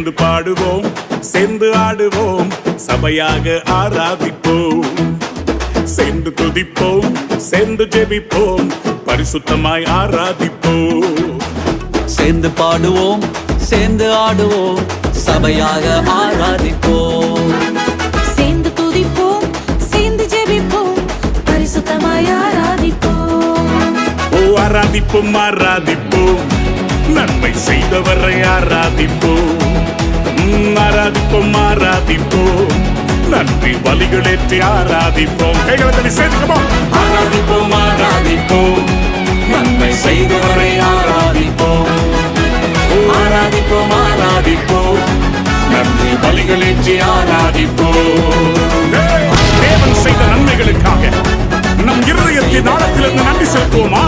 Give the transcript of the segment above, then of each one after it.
சேர்ந்து பாடுவோம், சேர்ந்து ஆடுவோம், சபையாக ஆராதிப்போம். சேர்ந்து துதிப்போம், சேர்ந்து ஜெபிப்போம், பரிசுத்தமாய் ஆராதிப்போம். சேர்ந்து பாடுவோம், சேர்ந்து ஆடுவோம், சபையாக ஆராதிப்போம். சேர்ந்து துதிப்போம், சேர்ந்து ஜெபிப்போம், பரிசுத்தமாய் ஆராதிப்போம். ஓ ஆராதிப்போம், ஆராதிப்போம், நன்மை செய்தவரை ஆராதிப்போம். ஆராதிப்போம், ஆராதிப்போம், நன்றி பலிகளேற்றி ஆராதிப்போம். கைகளை தள்ளி சேர்த்துக்கோம். ஆராதிப்போம், ஆராதிப்போம், நன்மை செய்தவரை ஆராதிப்போம். ஆராதிப்போம், ஆராதிப்போம், நன்றி பலிகளேற்றி ஆராதிப்போம். தேவன் செய்த நன்மைகளுக்காக நம் இருதயத்தின் ஆழத்திலிருந்து நன்றி செலுத்துவோமா?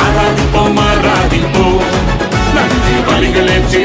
ஆராதிப்போம், ஆராதிப்போம், நன்றி பலிகளேற்றி